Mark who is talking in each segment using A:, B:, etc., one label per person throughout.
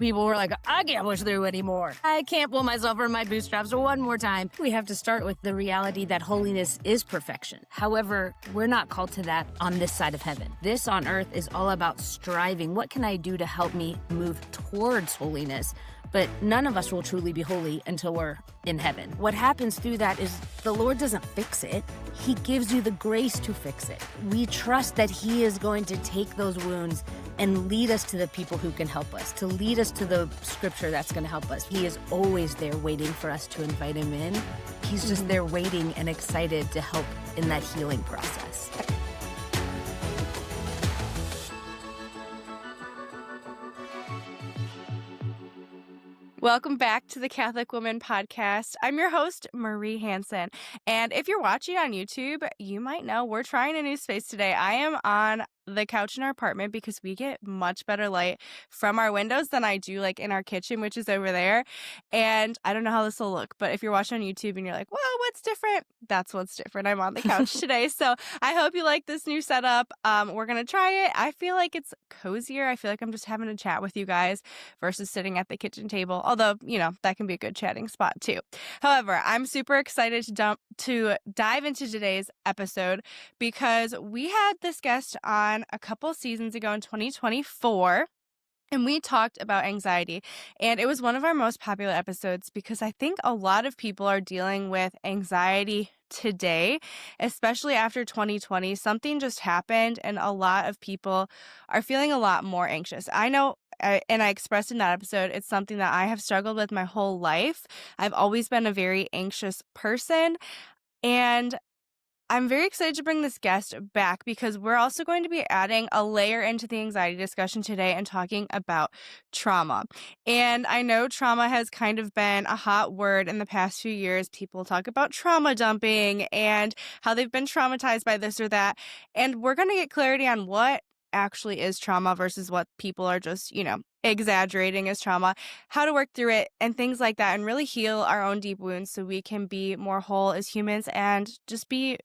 A: People were like, I can't push through anymore. I can't pull myself from my bootstraps one more time. We have to start with the reality that holiness is perfection. However, we're not called to that on this side of heaven. This on earth is all about striving. What can I do to help me move towards holiness? But none of us will truly be holy until we're in heaven. What happens through that is the Lord doesn't fix it. He gives you the grace to fix it. We trust that He is going to take those wounds and lead us to the people who can help us, to lead us to the scripture that's going to help us. He is always there waiting for us to invite Him in. He's just there waiting and excited to help in that healing process.
B: Welcome back to the Catholic Woman Podcast. I'm your host, Marie Hansen. And if you're watching on YouTube, you might know we're trying a new space today. I am on the couch in our apartment because we get much better light from our windows than I do like in our kitchen, which is over there. And I don't know how this will look, but if you're watching on YouTube and you're like, well, what's different? That's what's different. I'm on the couch today. So I hope you like this new setup. We're going to try it. I feel like it's cozier. I feel like I'm just having a chat with you guys versus sitting at the kitchen table. Although, that can be a good chatting spot too. However, I'm super excited to dive into today's episode because we had this guest on a couple seasons ago in 2024. And we talked about anxiety, and it was one of our most popular episodes because I think a lot of people are dealing with anxiety today, especially after 2020. Something just happened, and a lot of people are feeling a lot more anxious. I know, and I expressed in that episode, it's something that I have struggled with my whole life. I've always been a very anxious person, and I'm very excited to bring this guest back because we're also going to be adding a layer into the anxiety discussion today and talking about trauma. And I know trauma has kind of been a hot word in the past few years. People talk about trauma dumping and how they've been traumatized by this or that. And we're going to get clarity on what actually is trauma versus what people are just, exaggerating as trauma, how to work through it and things like that, and really heal our own deep wounds so we can be more whole as humans and just be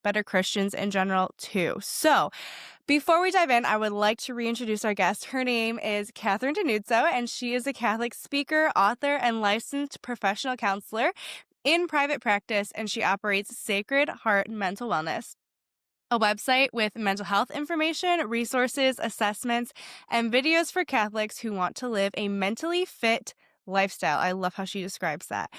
B: better Christians in general too. So before we dive in, I would like to reintroduce our guest. Her name is Catherine Denuzzo, and she is a Catholic speaker, author, and licensed professional counselor in private practice, and she operates Sacred Heart Mental Wellness, a website with mental health information, resources, assessments, and videos for Catholics who want to live a mentally fit lifestyle. I love how she describes that.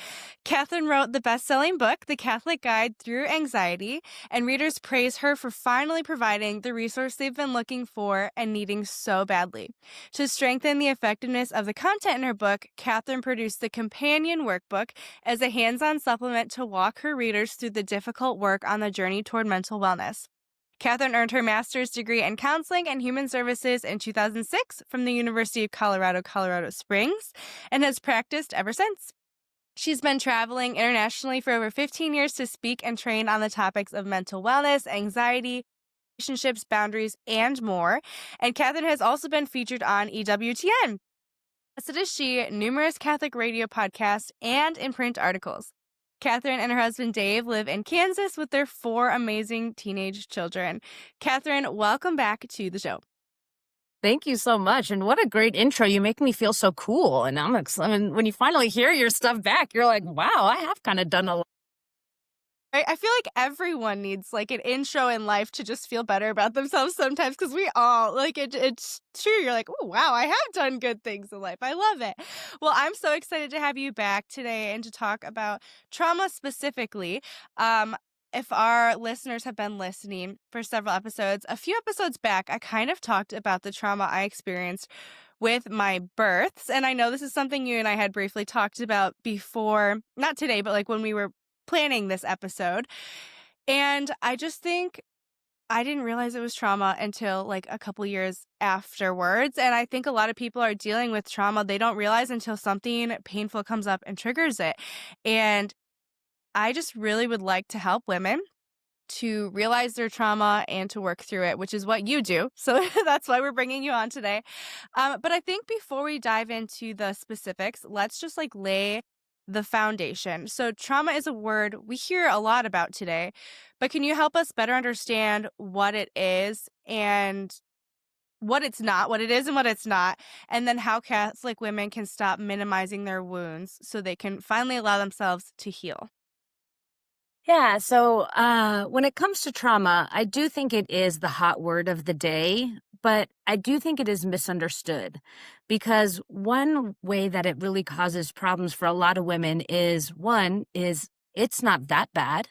B: Catherine wrote the best-selling book, The Catholic Guide Through Anxiety, and readers praise her for finally providing the resource they've been looking for and needing so badly. To strengthen the effectiveness of the content in her book, Catherine produced the companion workbook as a hands-on supplement to walk her readers through the difficult work on the journey toward mental wellness. Catherine earned her master's degree in counseling and human services in 2006 from the University of Colorado, Colorado Springs, and has practiced ever since. She's been traveling internationally for over 15 years to speak and train on the topics of mental wellness, anxiety, relationships, boundaries, and more. And Catherine has also been featured on EWTN. So does she, numerous Catholic radio podcasts, and in print articles. Catherine and her husband Dave live in Kansas with their 4 amazing teenage children. Catherine, welcome back to the show.
A: Thank you so much. And what a great intro. You make me feel so cool. And when you finally hear your stuff back, you're like, wow, I have kind of done a lot.
B: I feel like everyone needs like an intro in life to just feel better about themselves sometimes, because we all it's true. You're like, oh, wow, I have done good things in life. I love it. Well, I'm so excited to have you back today and to talk about trauma specifically. If our listeners have been listening for several episodes, a few episodes back, I kind of talked about the trauma I experienced with my births. And I know this is something you and I had briefly talked about before, not today, but like when we were planning this episode. And I just think I didn't realize it was trauma until like a couple years afterwards. And I think a lot of people are dealing with trauma. They don't realize until something painful comes up and triggers it. And I just really would like to help women to realize their trauma and to work through it, which is what you do. So that's why we're bringing you on today. But I think before we dive into the specifics, let's just like lay the foundation. So trauma is a word we hear a lot about today, but can you help us better understand what it is and what it's not, what it is and what it's not, and then how Catholic women can stop minimizing their wounds so they can finally allow themselves to heal.
A: Yeah, so when it comes to trauma, I do think it is the hot word of the day, but I do think it is misunderstood because one way that it really causes problems for a lot of women is one is it's not that bad.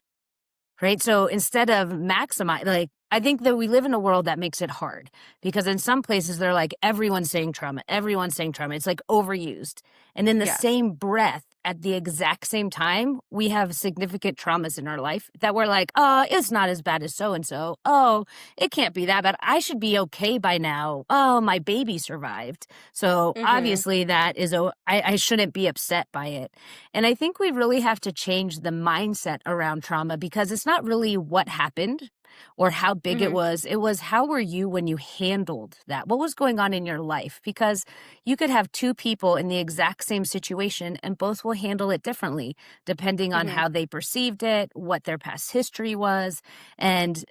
A: Right? So instead of maximize, like, I think that we live in a world that makes it hard because in some places they're like, everyone's saying trauma, everyone's saying trauma. It's like overused. And in the
B: Yes.
A: same breath, at the exact same time, we have significant traumas in our life that we're like, oh, it's not as bad as so and so. Oh, it can't be that bad. I should be okay by now. Oh, my baby survived. So
B: Mhm.
A: obviously that is, I shouldn't be upset by it. And I think we really have to change the mindset around trauma because it's not really what happened or how big it
B: Mhm.
A: was. It was how were you when you handled that? What was going on in your life? Because you could have two people in the exact same situation and both will handle it differently depending on
B: Mhm.
A: how they perceived it, what their past history was, and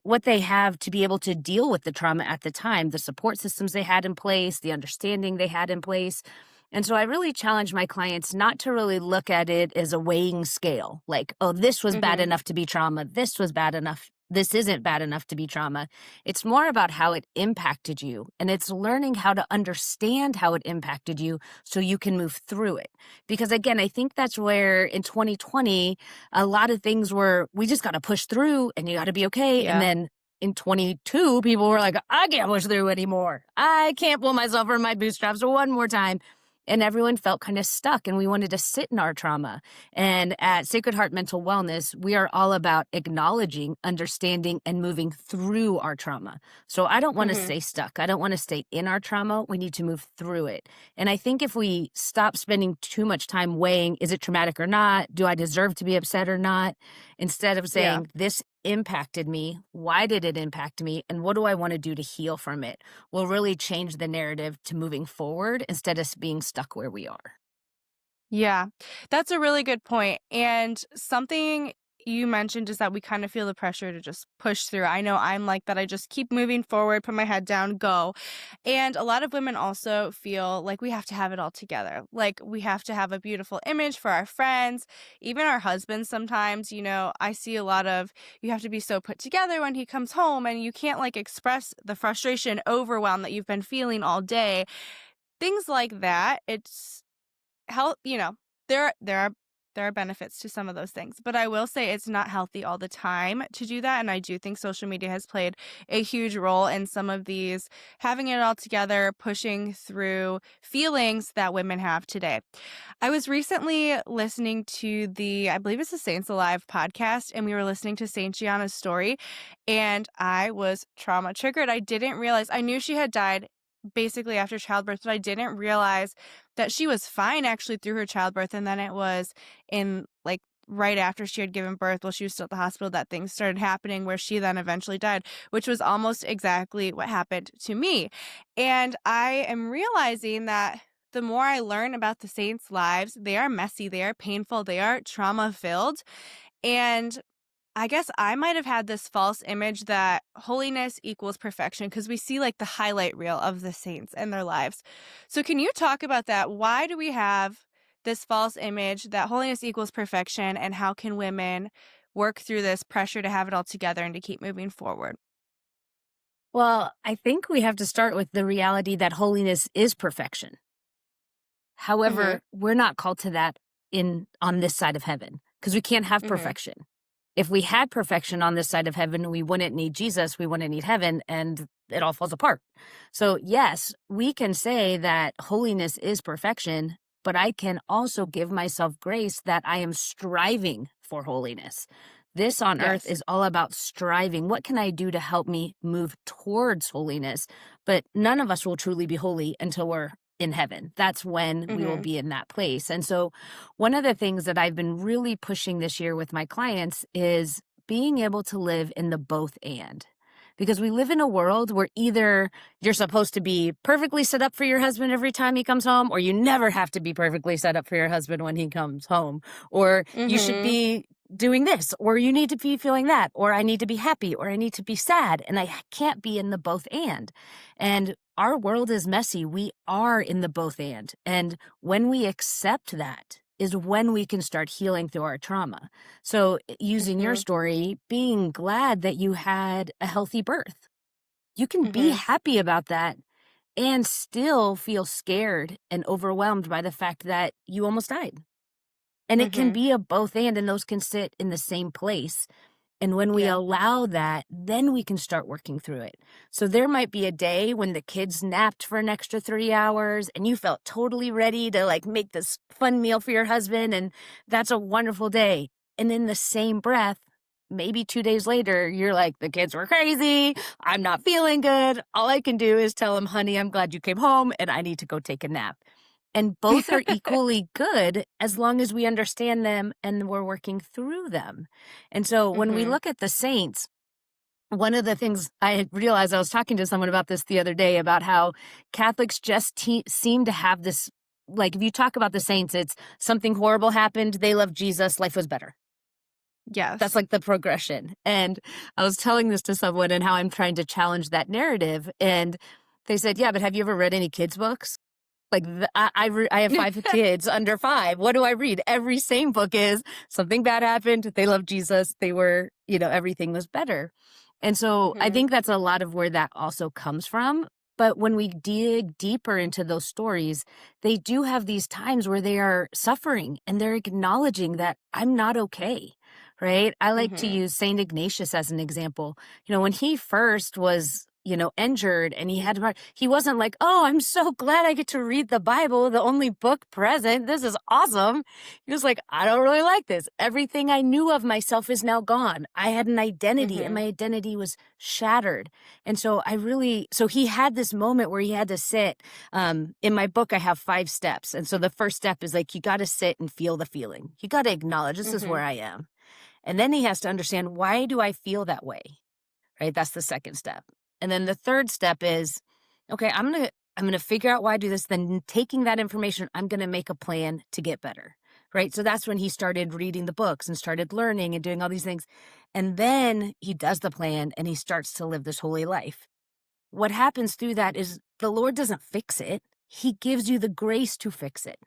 A: what they have to be able to deal with the trauma at the time, the support systems they had in place, the understanding they had in place. And so I really challenge my clients not to really look at it as a weighing scale, like, oh, this was bad
B: Mhm.
A: enough to be trauma. This was bad enough. This isn't bad enough to be trauma. It's more about how it impacted you. And it's learning how to understand how it impacted you so you can move through it. Because again, I think that's where in 2020, a lot of things were, we just got to push through and you got to be okay. And
B: Yeah.
A: then in 22, people were like, I can't push through anymore. I can't pull myself from my bootstraps one more time. And everyone felt kind of stuck and we wanted to sit in our trauma. And at Sacred Heart Mental Wellness, we are all about acknowledging, understanding, and moving through our trauma. So I don't want to
B: Mhm.
A: stay stuck. I don't want to stay in our trauma. We need to move through it. And I think if we stop spending too much time weighing, is it traumatic or not? Do I deserve to be upset or not? Instead of
B: Yeah.
A: saying, this impacted me, why did it impact me, and what do I want to do to heal from it, will really change the narrative to moving forward instead of being stuck where we are.
B: Yeah, that's a really good point. And something you mentioned is that we kind of feel the pressure to just push through. I know I'm like that. I just keep moving forward, put my head down, go. And a lot of women also feel like we have to have it all together. Like we have to have a beautiful image for our friends, even our husbands sometimes. I see a lot of you have to be so put together when he comes home and you can't like express the frustration, overwhelm that you've been feeling all day. Things like that. It's health, there are benefits to some of those things, but I will say it's not healthy all the time to do that, and I do think social media has played a huge role in some of these having it all together, pushing through feelings that women have today. I was recently listening to I believe it's the Saints Alive podcast, and we were listening to Saint Gianna's story, and I was trauma triggered. I didn't realize I knew she had died basically after childbirth, but I didn't realize that she was fine actually through her childbirth, and then it was in, like, right after she had given birth, while she was still at the hospital, that things started happening where she then eventually died, which was almost exactly what happened to me. And I am realizing that the more I learn about the saints' lives, they are messy, they are painful, they are trauma-filled, and I guess I might have had this false image that holiness equals perfection because we see like the highlight reel of the saints and their lives. So, can you talk about that? Why do we have this false image that holiness equals perfection, and how can women work through this pressure to have it all together and to keep moving forward?
A: Well, I think we have to start with the reality that holiness is perfection.
B: Mhm.
A: However, we're not called to that in on this side of heaven because we can't have
B: Mhm.
A: perfection. If we had perfection on this side of heaven, we wouldn't need Jesus, we wouldn't need heaven, and it all falls apart. So, yes, we can say that holiness is perfection, but I can also give myself grace that I am striving for holiness. This on earth
B: Yes.
A: is all about striving. What can I do to help me move towards holiness? But none of us will truly be holy until we're in heaven. That's when we will
B: Mhm.
A: be in that place. And so, one of the things that I've been really pushing this year with my clients is being able to live in the both and. Because we live in a world where either you're supposed to be perfectly set up for your husband every time he comes home, or you never have to be perfectly set up for your husband when he comes home, or you should
B: Mhm.
A: be doing this, or you need to be feeling that, or I need to be happy, or I need to be sad. And I can't be in the both and. And our world is messy. We are in the both and. And when we accept that is when we can start healing through our trauma. So, using your
B: Mhm.
A: story, being glad that you had a healthy birth, you can be
B: Mhm.
A: happy about that and still feel scared and overwhelmed by the fact that you almost died. And it can
B: Mhm.
A: be a both and those can sit in the same place. And when we
B: Yeah.
A: allow that, then we can start working through it. So there might be a day when the kids napped for an extra 3 hours and you felt totally ready to like make this fun meal for your husband. And that's a wonderful day. And in the same breath, maybe 2 days later, you're like, the kids were crazy. I'm not feeling good. All I can do is tell them, honey, I'm glad you came home and I need to go take a nap. And both are equally good as long as we understand them and we're working through them. And so when we
B: Mhm.
A: look at the saints, one of the things I had realized, I was talking to someone about this the other day about how Catholics just seem to have this, like, if you talk about the saints, it's something horrible happened, they loved Jesus, life was better. That's
B: Yes.
A: like the progression. And I was telling this to someone and how I'm trying to challenge that narrative. And they said, yeah, but have you ever read any kids' books? Like, I have 5 kids under 5. What do I read? Every same book is something bad happened, they loved Jesus, they were, everything was better. And so I
B: Mhm.
A: think that's a lot of where that also comes from. But when we dig deeper into those stories, they do have these times where they are suffering and they're acknowledging that I'm not okay, right? I like to
B: Mhm.
A: use Saint Ignatius as an example. When he first was injured and he wasn't like, oh, I'm so glad I get to read the Bible, the only book present. This is awesome. He was like, I don't really like this. Everything I knew of myself is now gone. I had an identity and
B: Mhm.
A: my identity was shattered. And so so he had this moment where he had to sit. In my book, I have 5 steps. And so the first step is like, you got to sit and feel the feeling. You got to acknowledge this is where
B: Mhm.
A: I am. And then he has to understand, why do I feel that way? Right? That's the second step. And then the third step is, okay, I'm going to figure out why I do this. Then taking that information, I'm going to make a plan to get better. Right? So that's when he started reading the books and started learning and doing all these things. And then he does the plan and he starts to live this holy life. What happens through that is the Lord doesn't fix it. He gives you the grace to fix it,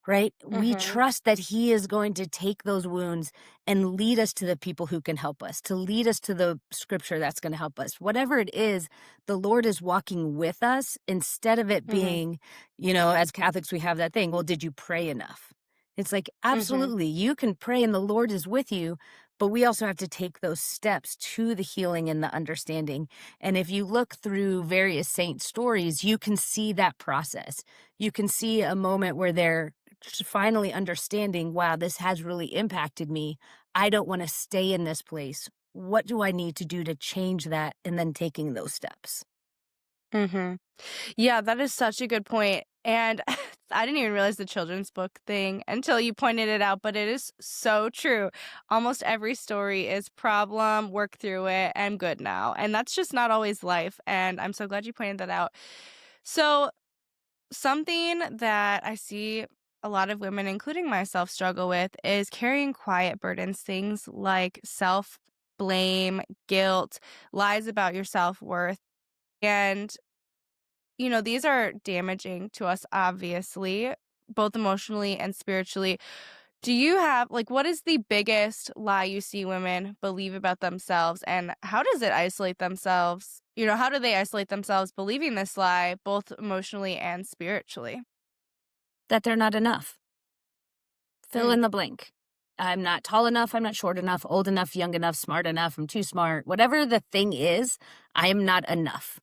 A: right? We
B: Mhm.
A: trust that he is going to take those wounds and lead us to the people who can help us, to lead us to the scripture that's going to help us. Whatever it is, the Lord is walking with us instead of it
B: Mhm.
A: being, as Catholics, we have that thing. Well, did you pray enough? It's like,
B: Mhm.
A: absolutely, you can pray and the Lord is with you, but we also have to take those steps to the healing and the understanding. And if you look through various saint stories, you can see that process. You can see a moment where they're just finally understanding, wow, this has really impacted me. I don't want to stay in this place. What do I need to do to change that? And then taking those steps.
B: Mhm. Yeah, that is such a good point. And I didn't even realize the children's book thing until you pointed it out, but it is so true. Almost every story is problem, work through it, and good now. And that's just not always life. And I'm so glad you pointed that out. So, something that I see a lot of women, including myself, struggle with is carrying quiet burdens, things like self blame, guilt, lies about your self worth. And these are damaging to us, obviously, both emotionally and spiritually. Do you have, like, what is the biggest lie you see women believe about themselves, and how does it isolate themselves? How do they isolate themselves believing this lie, both emotionally and spiritually?
A: That they're not enough. Fill
B: Mm.
A: in the blank. I'm not tall enough. I'm not short enough, old enough, young enough, smart enough. I'm too smart. Whatever the thing is, I am not enough.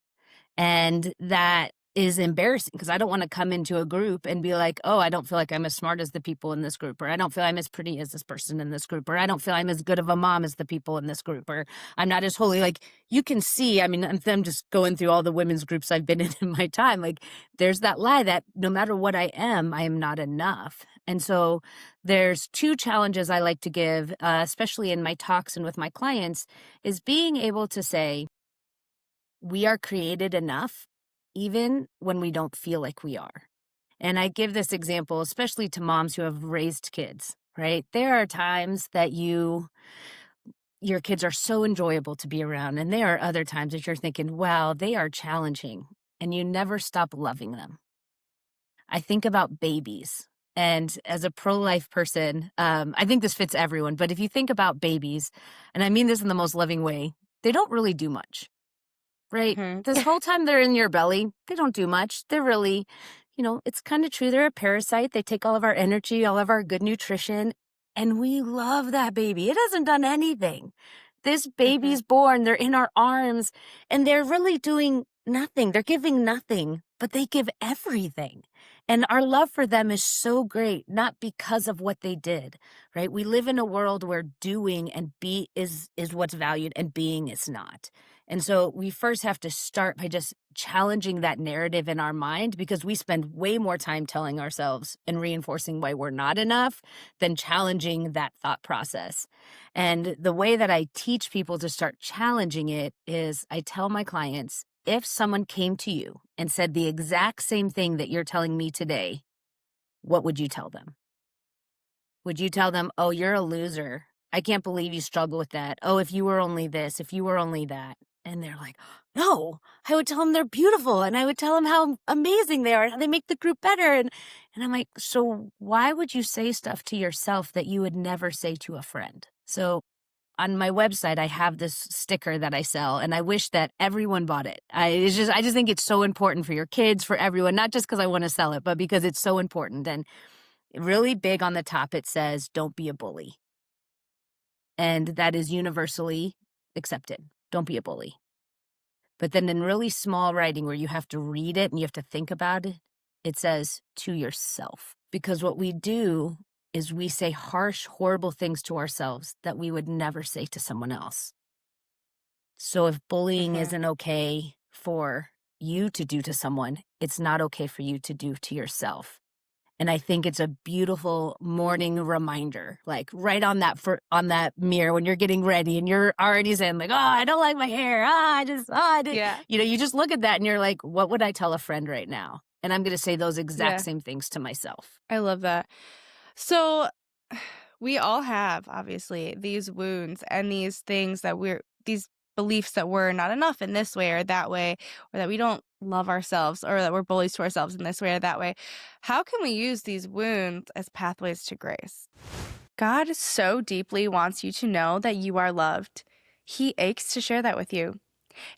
A: And that is embarrassing because I don't want to come into a group and be like, oh, I don't feel like I'm as smart as the people in this group, or I don't feel I'm as pretty as this person in this group, or I don't feel I'm as good of a mom as the people in this group, or I'm not as holy. Like, you can see, I mean, I'm just going through all the women's groups I've been in my time. Like, there's that lie that no matter what I am not enough. And so there's 2 challenges I like to give, especially in my talks and with my clients, is being able to say, we are created enough even when we don't feel like we are. And I give this example, especially to moms who have raised kids, right? There are times that your kids are so enjoyable to be around, and there are other times that you're thinking, wow, they are challenging, and you never stop loving them. I think about babies. And as a pro-life person, I think this fits everyone, but if you think about babies, and I mean this in the most loving way, they don't really do much, right?
B: Mhm.
A: This whole time they're in your belly, they don't do much. They're really, it's kind of true. They're a parasite. They take all of our energy, all of our good nutrition, and we love that baby. It hasn't done anything. This
B: Mhm.
A: baby's born, they're in our arms, and they're really doing nothing. They're giving nothing, but they give everything. And our love for them is so great, not because of what they did, right? We live in a world where doing and be is what's valued and being is not. And so we first have to start by just challenging that narrative in our mind, because we spend way more time telling ourselves and reinforcing why we're not enough than challenging that thought process. And the way that I teach people to start challenging it is I tell my clients, if someone came to you and said the exact same thing that you're telling me today, what would you tell them? Would you tell them, oh, you're a loser? I can't believe you struggle with that. Oh, if you were only this, if you were only that. And they're like, no, I would tell them they're beautiful. And I would tell them how amazing they are and how they make the group better. And I'm like, so why would you say stuff to yourself that you would never say to a friend? So on my website, I have this sticker that I sell, and I wish that everyone bought it. I just think it's so important for your kids, for everyone, not just because I want to sell it, but because it's so important. And really big on the top, it says, don't be a bully. And that is universally accepted. Don't be a bully. But then in really small writing where you have to read it and you have to think about it, it says to yourself. Because what we do is we say harsh, horrible things to ourselves that we would never say to someone else. So if bullying
B: Mhm.
A: isn't okay for you to do to someone, it's not okay for you to do to yourself. And I think it's a beautiful morning reminder, like right on on that mirror when you're getting ready and you're already saying like, oh, I don't like my hair. I did.
B: Yeah.
A: You just look at that and you're like, what would I tell a friend right now? And I'm going to say those exact
B: Yeah.
A: same things to myself.
B: I love that. So we all have obviously these wounds and these things that these beliefs that we're not enough in this way or that way, or that we don't love ourselves, or that we're bullies to ourselves in this way or that way. How can we use these wounds as pathways to grace? God so deeply wants you to know that you are loved. He aches to share that with you.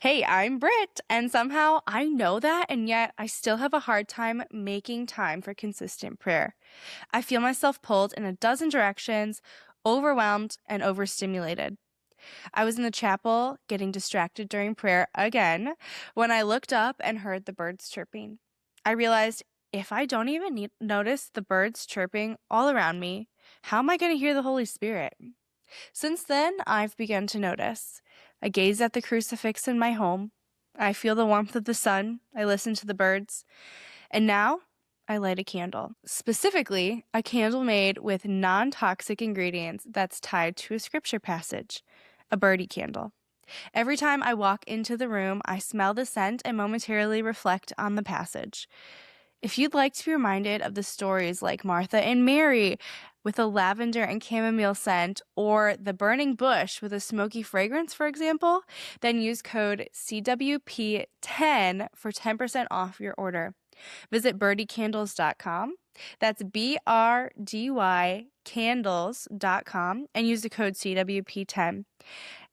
B: Hey, I'm Britt, and somehow I know that, and yet I still have a hard time making time for consistent prayer. I feel myself pulled in a dozen directions, overwhelmed and overstimulated. I was in the chapel getting distracted during prayer again when I looked up and heard the birds chirping. I realized if I don't even notice the birds chirping all around me, how am I going to hear the Holy Spirit? Since then, I've begun to notice. I gaze at the crucifix in my home. I feel the warmth of the sun. I listen to the birds. And now I light a candle, specifically a candle made with non-toxic ingredients that's tied to a scripture passage, a birdie candle. Every time I walk into the room, I smell the scent and momentarily reflect on the passage. If you'd like to be reminded of the stories like Martha and Mary with a lavender and chamomile scent, or the burning bush with a smoky fragrance, for example, then use code CWP10 for 10% off your order. Visit birdiecandles.com. That's BRDY candles.com and use the code CWP10.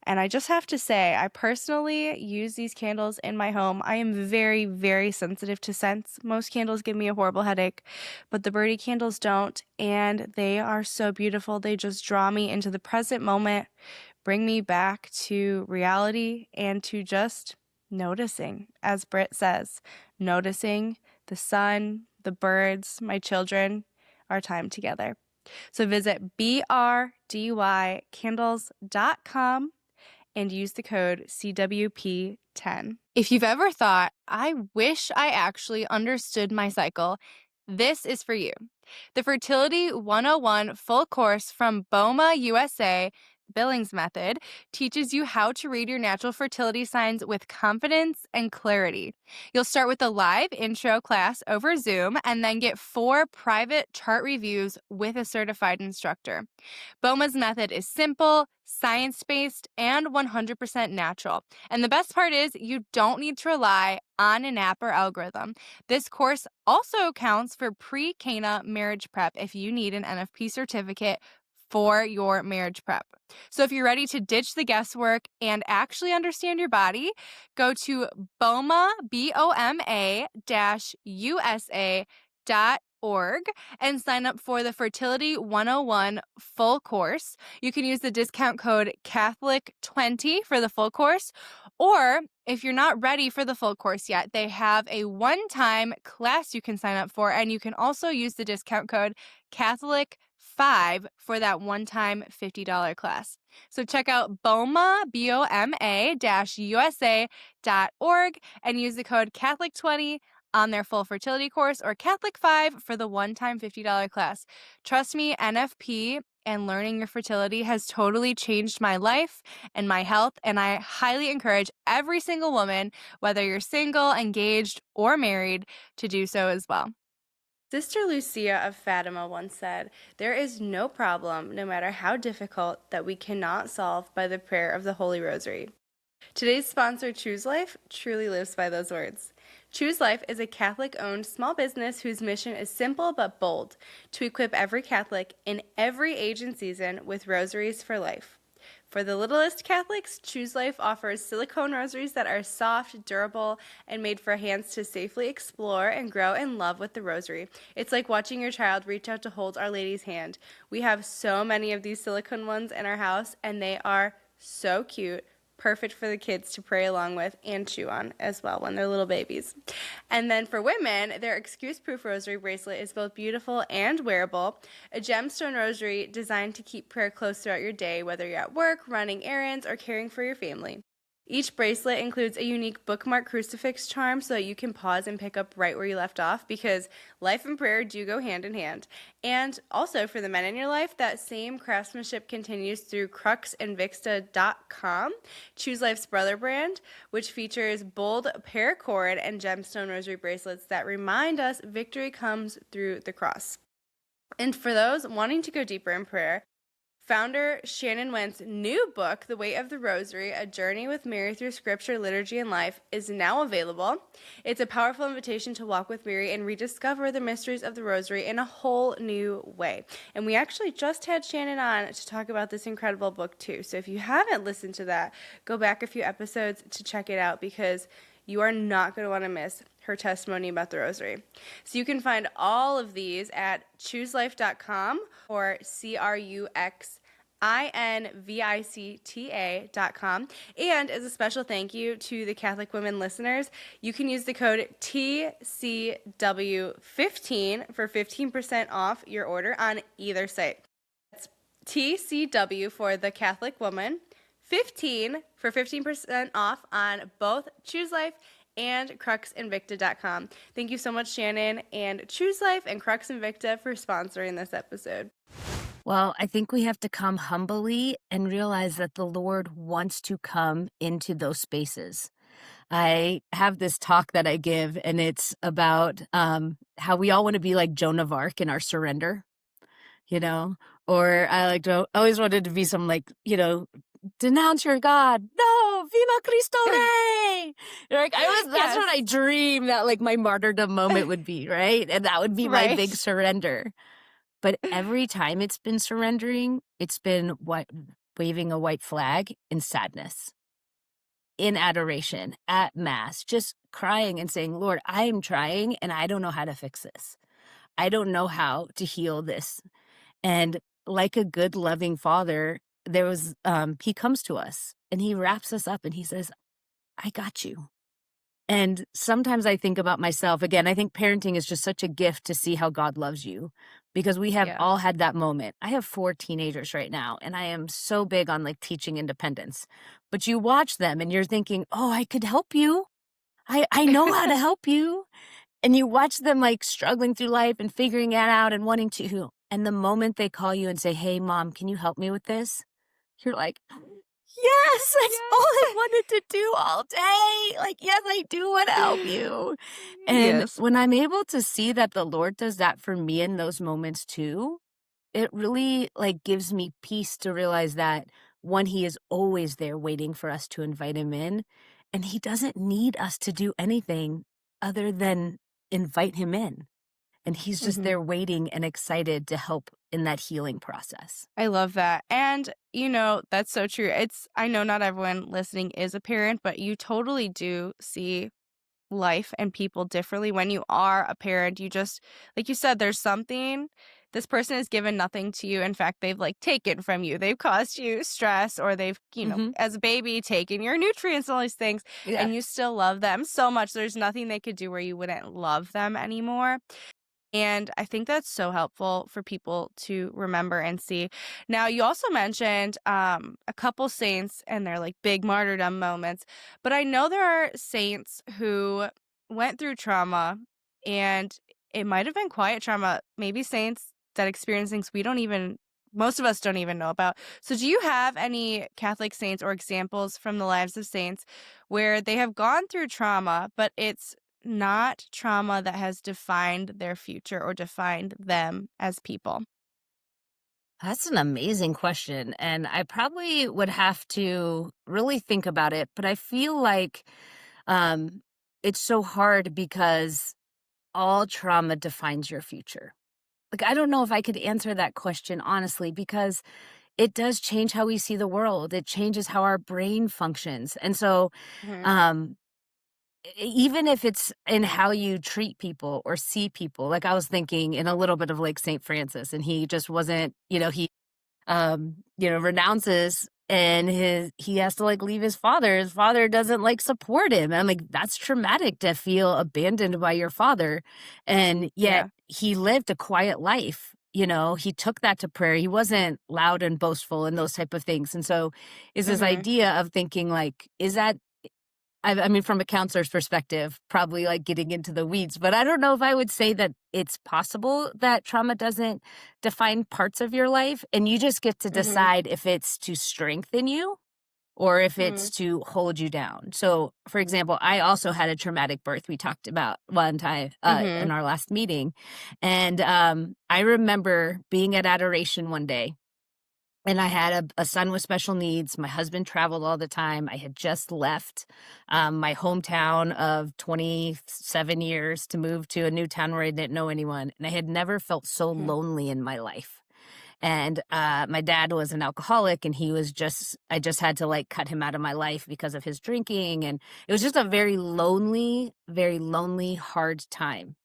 B: And I just have to say, I personally use these candles in my home. I am very, very sensitive to scents. Most candles give me a horrible headache, but the birdie candles don't. And they are so beautiful. They just draw me into the present moment, bring me back to reality and to just noticing, as Britt says, noticing the sun, the birds, my children, our time together. So visit BRDYcandles.com and use the code CWP10. If you've ever thought, I wish I actually understood my cycle, this is for you. The Fertility 101 full course from BOMA USA Billings method teaches you how to read your natural fertility signs with confidence and clarity. You'll start with a live intro class over Zoom and then get 4 private chart reviews with a certified instructor. BOMA's method is simple, science-based, and 100% natural. And the best part is you don't need to rely on an app or algorithm. This course also counts for pre-Cana marriage prep if you need an NFP certificate for your marriage prep. So if you're ready to ditch the guesswork and actually understand your body, go to BOMA, BOMA-USA.org and sign up for the Fertility 101 full course. You can use the discount code Catholic20 for the full course, or if you're not ready for the full course yet, they have a one-time class you can sign up for, and you can also use the discount code Catholic5 for that one-time $50 class. So check out BOMA, BOMA-USA.org, and use the code Catholic20 on their full fertility course, or Catholic5 for the one-time $50 class. Trust me, NFP and learning your fertility has totally changed my life and my health, and I highly encourage every single woman, whether you're single, engaged, or married, to do so as well. Sister Lucia of Fatima once said, "There is no problem, no matter how difficult, that we cannot solve by the prayer of the Holy Rosary." Today's sponsor, Choose Life, truly lives by those words. Choose Life is a Catholic-owned small business whose mission is simple but bold: to equip every Catholic in every age and season with rosaries for life. For the littlest Catholics, Choose Life offers silicone rosaries that are soft, durable, and made for hands to safely explore and grow in love with the rosary. It's like watching your child reach out to hold Our Lady's hand. We have so many of these silicone ones in our house, and they are so cute. Perfect for the kids to pray along with and chew on as well when they're little babies. And then for women, their excuse-proof rosary bracelet is both beautiful and wearable. A gemstone rosary designed to keep prayer close throughout your day, whether you're at work, running errands, or caring for your family. Each bracelet includes a unique bookmark crucifix charm so that you can pause and pick up right where you left off, because life and prayer do go hand in hand. And also for the men in your life, that same craftsmanship continues through cruxandvicta.com, Choose Life's brother brand, which features bold paracord and gemstone rosary bracelets that remind us victory comes through the cross. And for those wanting to go deeper in prayer, founder Shannon Went's new book, The Weight of the Rosary, A Journey with Mary Through Scripture, Liturgy, and Life, is now available. It's a powerful invitation to walk with Mary and rediscover the mysteries of the Rosary in a whole new way. And we actually just had Shannon on to talk about this incredible book too. So if you haven't listened to that, go back a few episodes to check it out, because you are not going to want to miss her testimony about the Rosary. So you can find all of these at chooselife.com or CRUXINVICTA.com. And as a special thank you to the Catholic women listeners, you can use the code TCW15 for 15% off your order on either site. That's TCW for the Catholic woman, 15 for 15% off on both Choose Life and cruxandvicta.com. Thank you so much, Shannon, and Choose Life and Crux and Victa for sponsoring this episode.
A: Well, I think we have to come humbly and realize that the Lord wants to come into those spaces. I have this talk that I give, and it's about how we all want to be like Joan of Arc in our surrender, you know? Or I always wanted to be some denounce your God. No, Viva Cristo Rey! That's what I dream that my martyrdom moment would be, right? And that would be my big surrender. But every time it's been surrendering, it's been waving a white flag in sadness, in adoration, at Mass, just crying and saying, Lord, I am trying and I don't know how to fix this. I don't know how to heal this. And like a good, loving father, he comes to us and he wraps us up and he says, I got you. And sometimes I think about myself, again, I think parenting is just such a gift to see how God loves you, because we have all had that moment. I have 4 teenagers right now, and I am so big on teaching independence. But you watch them and you're thinking, oh, I could help you. I know how to help you. And you watch them struggling through life and figuring it out and wanting to. And the moment they call you and say, hey, Mom, can you help me with this? you're like, yes, that's all I
B: Yes.
A: wanted to do all day. Like, yes, I do want to help you. And
B: Yes.
A: when I'm able to see that the Lord does that for me in those moments too, it really like gives me peace to realize that one, he is always there waiting for us to invite him in, and he doesn't need us to do anything other than invite him in. And he's just
B: Mhm.
A: there waiting and excited to help in that healing process.
B: I love that. And, that's so true. I know not everyone listening is a parent, but you totally do see life and people differently when you are a parent. You just, like you said, there's something this person has given nothing to you. In fact, they've like taken from you. They've caused you stress, or they've,
A: Mhm.
B: as a baby, taken your nutrients and all these things,
A: Yeah.
B: and you still love them so much. There's nothing they could do where you wouldn't love them anymore. And I think that's so helpful for people to remember and see. Now, you also mentioned a couple saints and their like big martyrdom moments, but I know there are saints who went through trauma, and it might have been quiet trauma, maybe saints that experience things most of us don't even know about. So, do you have any Catholic saints or examples from the lives of saints where they have gone through trauma, but it's not trauma that has defined their future or defined them as people?
A: That's an amazing question, and I probably would have to really think about it, but I feel like, um, it's so hard because all trauma defines your future. Like, I don't know if I could answer that question honestly because it does change how we see the world. It changes how our brain functions, and so,
B: Mhm.
A: um, even if it's in how you treat people or see people, like, I was thinking in a little bit of, like, Saint Francis, and he just wasn't he renounces and he has to like leave his father. His father doesn't like support him. And I'm like, that's traumatic to feel abandoned by your father. And yet
B: Yeah.
A: he lived a quiet life. He took that to prayer. He wasn't loud and boastful and those type of things. And so is this
B: Mhm.
A: idea of thinking like, is that I mean, from a counselor's perspective, probably like getting into the weeds, but I don't know if I would say that it's possible that trauma doesn't define parts of your life and you just get to
B: Mhm.
A: decide if it's to strengthen you or if it's
B: Mhm.
A: to hold you down. So, for example, I also had a traumatic birth we talked about one time in
B: Mhm.
A: our last meeting. And I remember being at adoration one day and I had a son with special needs. My husband traveled all the time. I had just left my hometown of 27 years to move to a new town where I didn't know anyone. And I had never felt so
B: Mhm.
A: lonely in my life. And my dad was an alcoholic, and I just had to like cut him out of my life because of his drinking. And it was just a very lonely, hard time.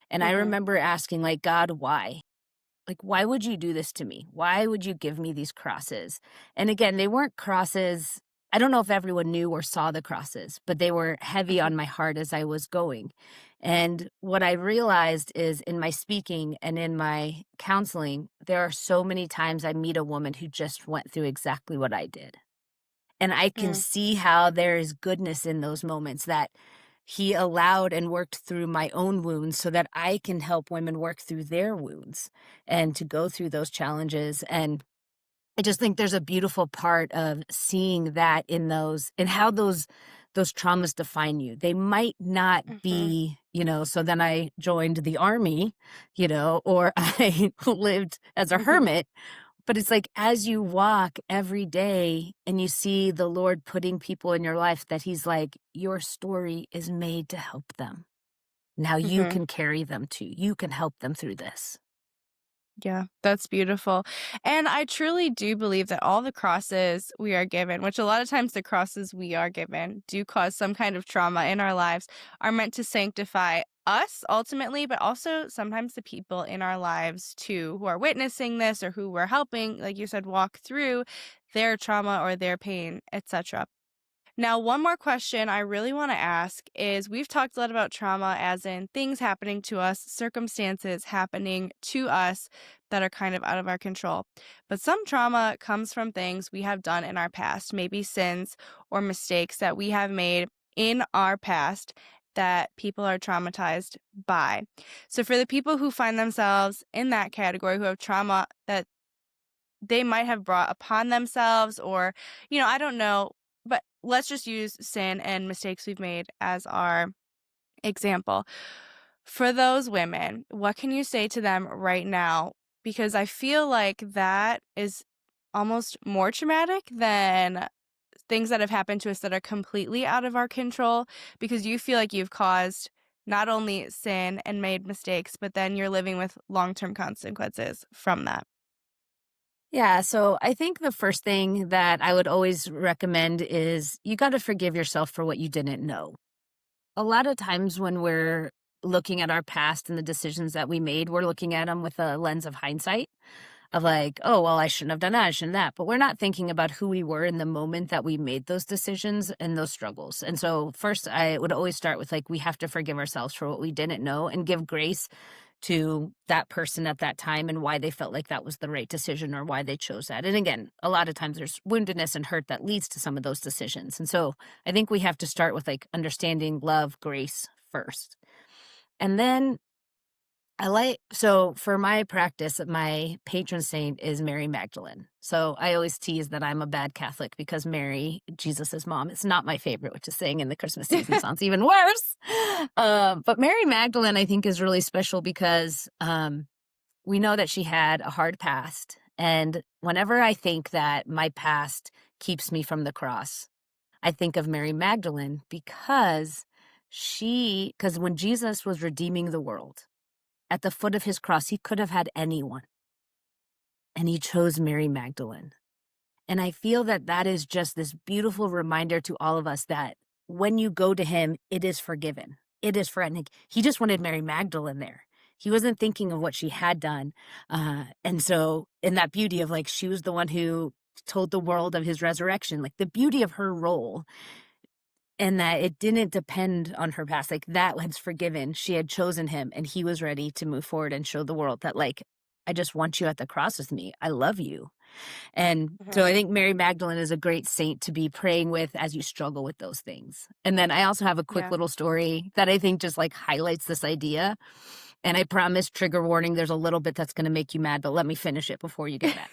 A: And I
B: Mhm.
A: remember asking, like, God, why? Like, why would you do this to me? Why would you give me these crosses? And again, they weren't crosses. I don't know if everyone knew or saw the crosses, but they were heavy
B: Mhm.
A: on my heart as I was going. And what I realized is in my speaking and in my counseling, there are so many times I meet a woman who just went through exactly what I did. And I can
B: Mhm.
A: see how there is goodness in those moments that he allowed and worked through my own wounds so that I can help women work through their wounds and to go through those challenges. And I just think there's a beautiful part of seeing that in those and how those traumas define you. They might not
B: Mhm.
A: be, so then I joined the army, or I lived as a
B: Mhm.
A: hermit, but it's like as you walk every day and you see the Lord putting people in your life that he's like, your story is made to help them. Now you
B: Mhm.
A: can carry them too. You can help them through this.
B: Yeah, that's beautiful. And I truly do believe that all the crosses we are given, which a lot of times the crosses we are given do cause some kind of trauma in our lives, are meant to sanctify us ultimately, but also sometimes the people in our lives too who are witnessing this or who we're helping, like you said, walk through their trauma or their pain, etc. Now, one more question I really want to ask is we've talked a lot about trauma as in things happening to us, circumstances happening to us that are kind of out of our control. But some trauma comes from things we have done in our past, maybe sins or mistakes that we have made in our past that people are traumatized by. So, for the people who find themselves in that category, who have trauma that they might have brought upon themselves, or, I don't know, but let's just use sin and mistakes we've made as our example. For those women, what can you say to them right now? Because I feel like that is almost more traumatic than things that have happened to us that are completely out of our control, because you feel like you've caused not only sin and made mistakes, but then you're living with long-term consequences from that.
A: Yeah, so I think the first thing that I would always recommend is you got to forgive yourself for what you didn't know. A lot of times when we're looking at our past and the decisions that we made, we're looking at them with a lens of hindsight of like, oh, well, I shouldn't have done that, I shouldn't that. But we're not thinking about who we were in the moment that we made those decisions and those struggles. And so, first, I would always start with like, we have to forgive ourselves for what we didn't know and give grace to that person at that time and why they felt like that was the right decision or why they chose that. And again, a lot of times there's woundedness and hurt that leads to some of those decisions. And so I think we have to start with like understanding love, grace first. And then so for my practice, my patron saint is Mary Magdalene. So I always tease that I'm a bad Catholic because Mary, Jesus's mom, is not my favorite, which is saying in the Christmas season sounds even worse. But Mary Magdalene, I think, is really special because we know that she had a hard past. And whenever I think that my past keeps me from the cross, I think of Mary Magdalene because when Jesus was redeeming the world, at the foot of his cross, he could have had anyone, and he chose Mary Magdalene. And I feel that that is just this beautiful reminder to all of us that when you go to him, it is forgiven. It is for, and he just wanted Mary Magdalene there. He wasn't thinking of what she had done. And so, in that beauty of like, she was the one who told the world of his resurrection, like the beauty of her role and that it didn't depend on her past. Like, that was forgiven. She had chosen him, and he was ready to move forward and show the world that, like, I just want you at the cross with me. I love you. And so I
B: Mhm.
A: think Mary Magdalene is a great saint to be praying with as you struggle with those things. And then I also have a quick
B: Yeah.
A: little story that I think just like highlights this idea. And I promise, trigger warning, there's a little bit that's going to make you mad, but let me finish it before you get mad.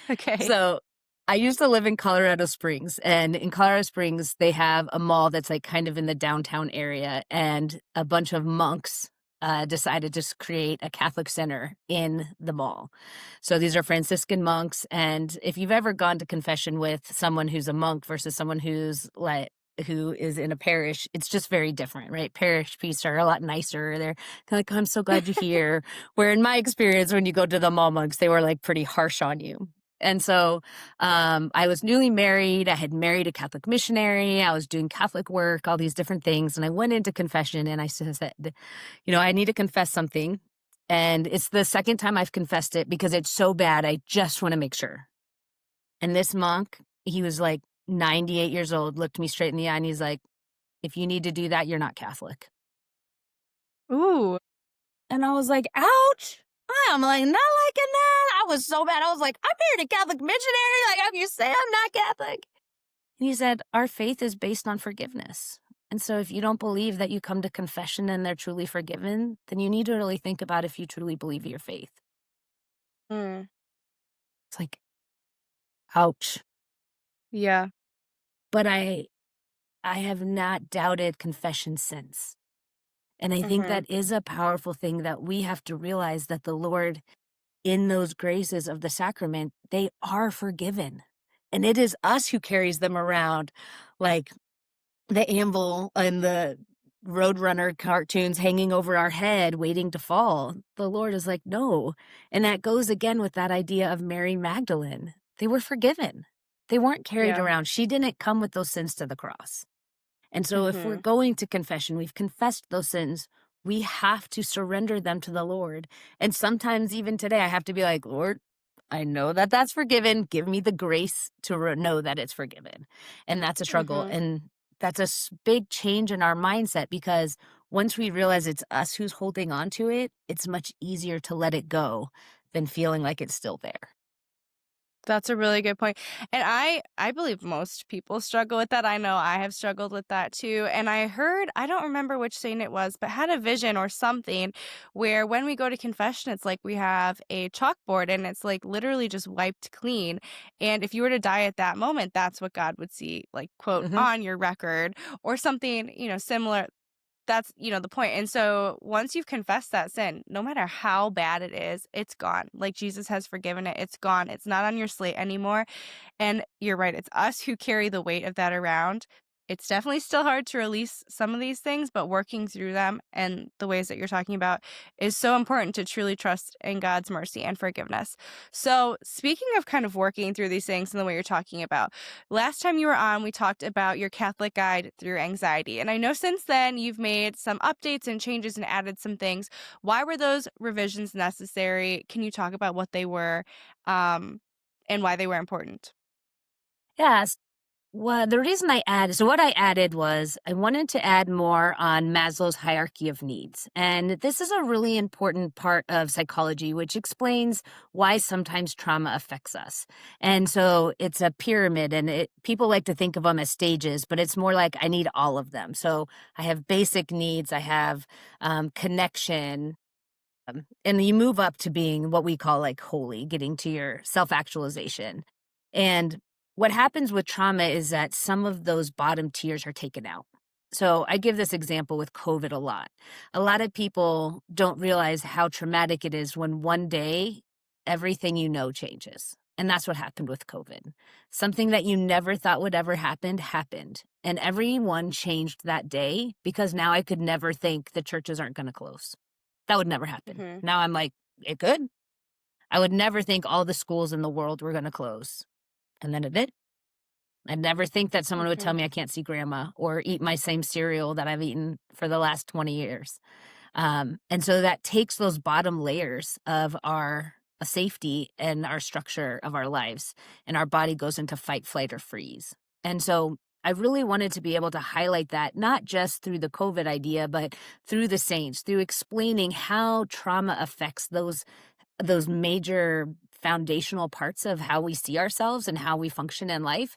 B: Okay.
A: So I used to live in Colorado Springs, and in Colorado Springs, they have a mall that's like kind of in the downtown area, and a bunch of monks decided to create a Catholic center in the mall. So these are Franciscan monks, and if you've ever gone to confession with someone who's a monk versus someone who is in a parish, it's just very different, right? Parish priests are a lot nicer. They're like, "I'm so glad you're here." Where in my experience, when you go to the mall monks, they were like pretty harsh on you. And so I was newly married. I had married a Catholic missionary. I was doing Catholic work, all these different things. And I went into confession and I said, I need to confess something. And it's the second time I've confessed it because it's so bad. I just want to make sure. And this monk, he was like 98 years old, looked me straight in the eye and he's like, if you need to do that, you're not Catholic.
B: Ooh.
A: And I was like, ouch. I'm like, not liking that. I was so bad. I was like, I'm here to Catholic missionary. Like, how can you say I'm not Catholic? And he said, our faith is based on forgiveness. And so if you don't believe that you come to confession and they're truly forgiven, then you need to really think about if you truly believe your faith.
B: Mm.
A: It's like, ouch.
B: Yeah.
A: But I have not doubted confession since. And I think
B: Mhm.
A: that is a powerful thing that we have to realize that the Lord, in those graces of the sacrament, they are forgiven. And it is us who carries them around like the anvil and the Roadrunner cartoons hanging over our head, waiting to fall. The Lord is like, no. And that goes again with that idea of Mary Magdalene. They were forgiven. They weren't carried
B: Yeah.
A: around. She didn't come with those sins to the cross. And so if we're
B: Mhm.
A: going to confession, we've confessed those sins, we have to surrender them to the Lord. And sometimes even today, I have to be like, Lord, I know that that's forgiven. Give me the grace to know that it's forgiven. And that's a struggle.
B: Mhm.
A: And that's a big change in our mindset because once we realize it's us who's holding on to it, it's much easier to let it go than feeling like it's still there.
B: That's a really good point. And I believe most people struggle with that. I know I have struggled with that too. And I heard, I don't remember which saint it was, but had a vision or something where when we go to confession, it's like we have a chalkboard and it's like literally just wiped clean. And if you were to die at that moment, that's what God would see, like, quote,
A: Hmm.
B: on your record or something, similar. That's, the point. And so once you've confessed that sin, no matter how bad it is, it's gone. Like Jesus has forgiven it. It's gone. It's not on your slate anymore. And you're right. It's us who carry the weight of that around. It's definitely still hard to release some of these things, but working through them and the ways that you're talking about is so important to truly trust in God's mercy and forgiveness. So, speaking of kind of working through these things and the way you're talking about, last time you were on, we talked about your Catholic guide through anxiety. And I know since then you've made some updates and changes and added some things. Why were those revisions necessary? Can you talk about what they were um, and why they were important?
A: Yes. Well, the reason what I added was I wanted to add more on Maslow's hierarchy of needs. And this is a really important part of psychology, which explains why sometimes trauma affects us. And so it's a pyramid, and people like to think of them as stages, but it's more like I need all of them. So I have basic needs, I have connection, and you move up to being what we call like holy, getting to your self actualization. And what happens with trauma is that some of those bottom tiers are taken out. So I give this example with COVID a lot. A lot of people don't realize how traumatic it is when one day everything you know changes. And that's what happened with COVID. Something that you never thought would ever happen happened. And everyone changed that day because now I could never think the churches aren't going to close. That would never happen.
B: Hmm.
A: Now I'm like, it could. I would never think all the schools in the world were going to close. And then it did. I'd never think that someone would tell
B: Hmm.
A: me I can't see grandma or eat my same cereal that I've eaten for the last 20 years. And so that takes those bottom layers of our safety and our structure of our lives, and our body goes into fight, flight, or freeze. And so I really wanted to be able to highlight that, not just through the COVID idea, but through the saints, through explaining how trauma affects those major foundational parts of how we see ourselves and how we function in life.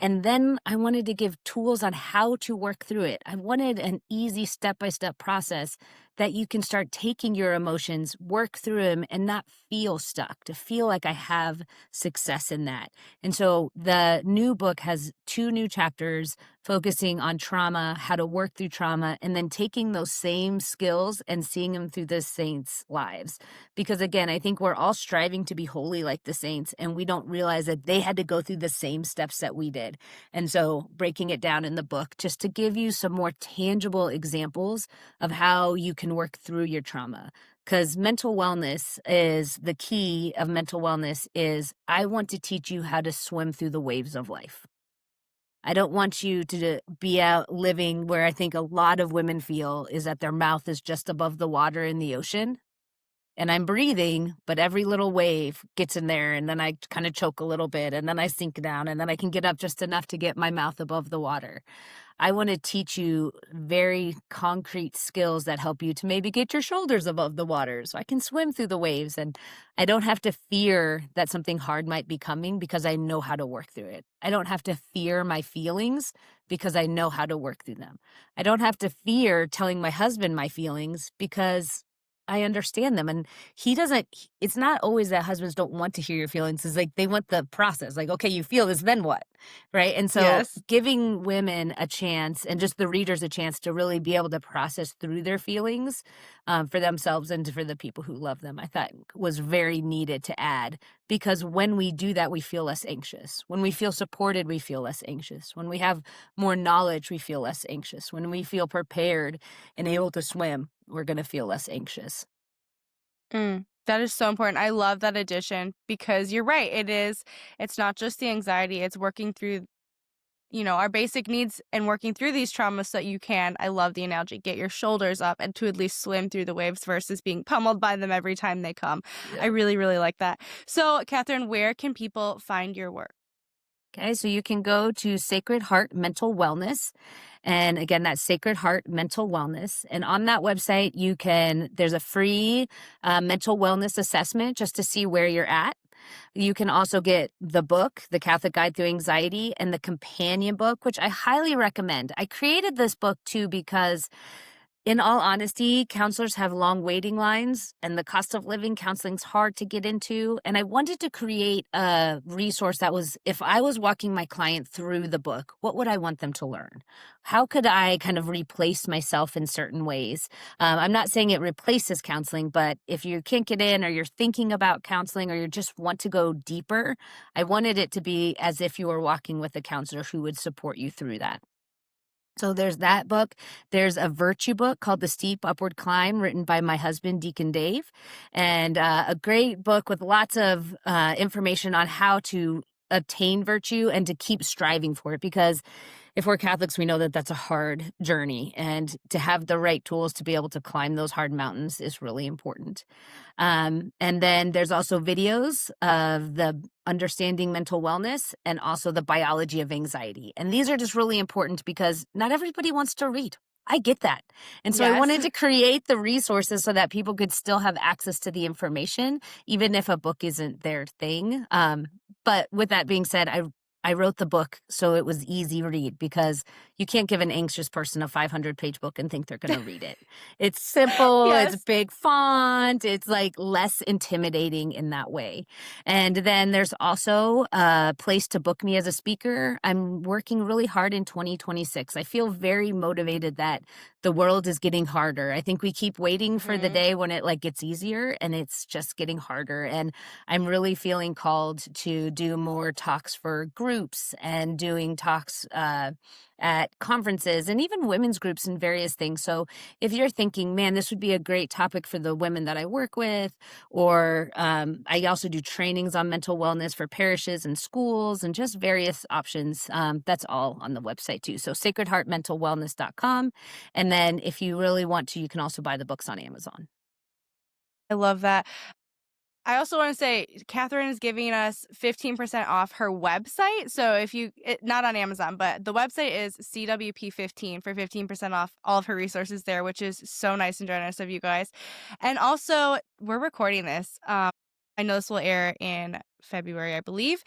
A: And then I wanted to give tools on how to work through it. I wanted an easy step-by-step process that you can start taking your emotions, work through them, and not feel stuck, to feel like I have success in that. And so the new book has 2 new chapters focusing on trauma, how to work through trauma, and then taking those same skills and seeing them through the saints' lives. Because again, I think we're all striving to be holy like the saints, and we don't realize that they had to go through the same steps that we did. And so breaking it down in the book just to give you some more tangible examples of how you can work through your trauma. Because mental wellness is the key of mental wellness is I want to teach you how to swim through the waves of life. I don't want you to be out living where I think a lot of women feel is that their mouth is just above the water in the ocean. And I'm breathing, but every little wave gets in there, and then I kind of choke a little bit, and then I sink down, and then I can get up just enough to get my mouth above the water. I want to teach you very concrete skills that help you to maybe get your shoulders above the water so I can swim through the waves, and I don't have to fear that something hard might be coming because I know how to work through it. I don't have to fear my feelings because I know how to work through them. I don't have to fear telling my husband my feelings because I understand them. And it's not always that husbands don't want to hear your feelings. It's like they want the process. Like, okay, you feel this, then what? Right. And so
B: Yes.
A: giving women a chance and just the readers a chance to really be able to process through their feelings for themselves and for the people who love them, I thought was very needed to add, because when we do that, we feel less anxious. When we feel supported, we feel less anxious. When we have more knowledge, we feel less anxious. When we feel prepared and able to swim, we're going to feel less anxious.
B: That is so important. I love that addition because you're right. It's not just the anxiety, it's working through, our basic needs and working through these traumas so that you can, I love the analogy, get your shoulders up and to at least swim through the waves versus being pummeled by them every time they come. I
A: Yeah.
B: really, really like that. So, Catherine, where can people find your work?
A: Okay, so you can go to Sacred Heart Mental Wellness. And again, that's Sacred Heart Mental Wellness. And on that website, there's a free mental wellness assessment just to see where you're at. You can also get the book, The Catholic Guide Through Anxiety, and the companion book, which I highly recommend. I created this book too because, in all honesty, counselors have long waiting lines, and the cost of living counseling's hard to get into. And I wanted to create a resource that was, if I was walking my client through the book, what would I want them to learn? How could I kind of replace myself in certain ways? I'm not saying it replaces counseling, but if you can't get in, or you're thinking about counseling, or you just want to go deeper, I wanted it to be as if you were walking with a counselor who would support you through that. So there's that book. There's a virtue book called The Steep Upward Climb, written by my husband, Deacon Dave, and a great book with lots of information on how to obtain virtue and to keep striving for it. Because if we're Catholics, we know that that's a hard journey, and to have the right tools to be able to climb those hard mountains is really important. And then there's also videos of the understanding mental wellness and also the biology of anxiety. And these are just really important because not everybody wants to read. I get that. And so I wanted to create the resources so that people could still have access to the information, even if a book isn't their thing. But with that being said, I wrote the book so it was easy read, because you can't give an anxious person a 500-page book and think they're going to read it. It's simple.
B: Yes.
A: It's big font. It's like less intimidating in that way. And then there's also a place to book me as a speaker. I'm working really hard in 2026. I feel very motivated that the world is getting harder. I think we keep waiting for the day when it gets easier, and it's just getting harder. And I'm really feeling called to do more talks for groups and doing talks at conferences and even women's groups and various things. So if you're thinking, man, this would be a great topic for the women that I work with, or I also do trainings on mental wellness for parishes and schools and just various options. That's all on the website too. So sacredheartmentalwellness.com. And then if you really want to, you can also buy the books on Amazon.
B: I love that. I also want to say Catherine is giving us 15% off her website. So if not on Amazon, but the website is CWP15 for 15% off all of her resources there, which is so nice and generous of you guys. And also, we're recording this. I know this will air in February, I believe.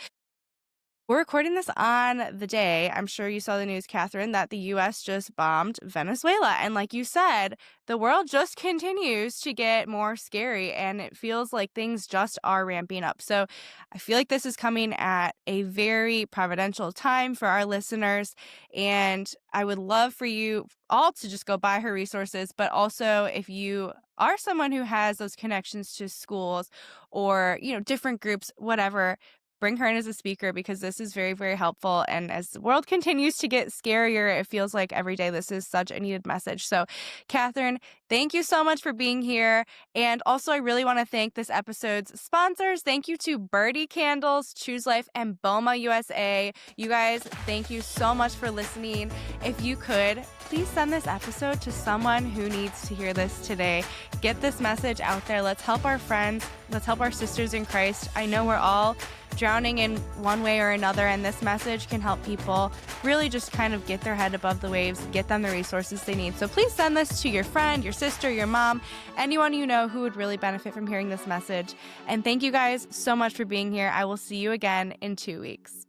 B: We're recording this on the day, I'm sure you saw the news, Catherine, that the U.S. just bombed Venezuela. And like you said, the world just continues to get more scary, and it feels like things just are ramping up. So I feel like this is coming at a very providential time for our listeners. And I would love for you all to just go buy her resources. But also, if you are someone who has those connections to schools or, different groups, whatever, bring her in as a speaker, because this is very, very helpful. And as the world continues to get scarier, it feels like every day this is such a needed message. So, Catherine, thank you so much for being here. And also, I really want to thank this episode's sponsors. Thank you to Birdie Candles, Choose Life, and Boma USA. You guys, thank you so much for listening. If you could, please send this episode to someone who needs to hear this today. Get this message out there. Let's help our friends. Let's help our sisters in Christ. I know we're all drowning in one way or another, and this message can help people really just kind of get their head above the waves, get them the resources they need. So please send this to your friend, your sister, your mom, anyone you know who would really benefit from hearing this message. And thank you guys so much for being here. I will see you again in 2 weeks.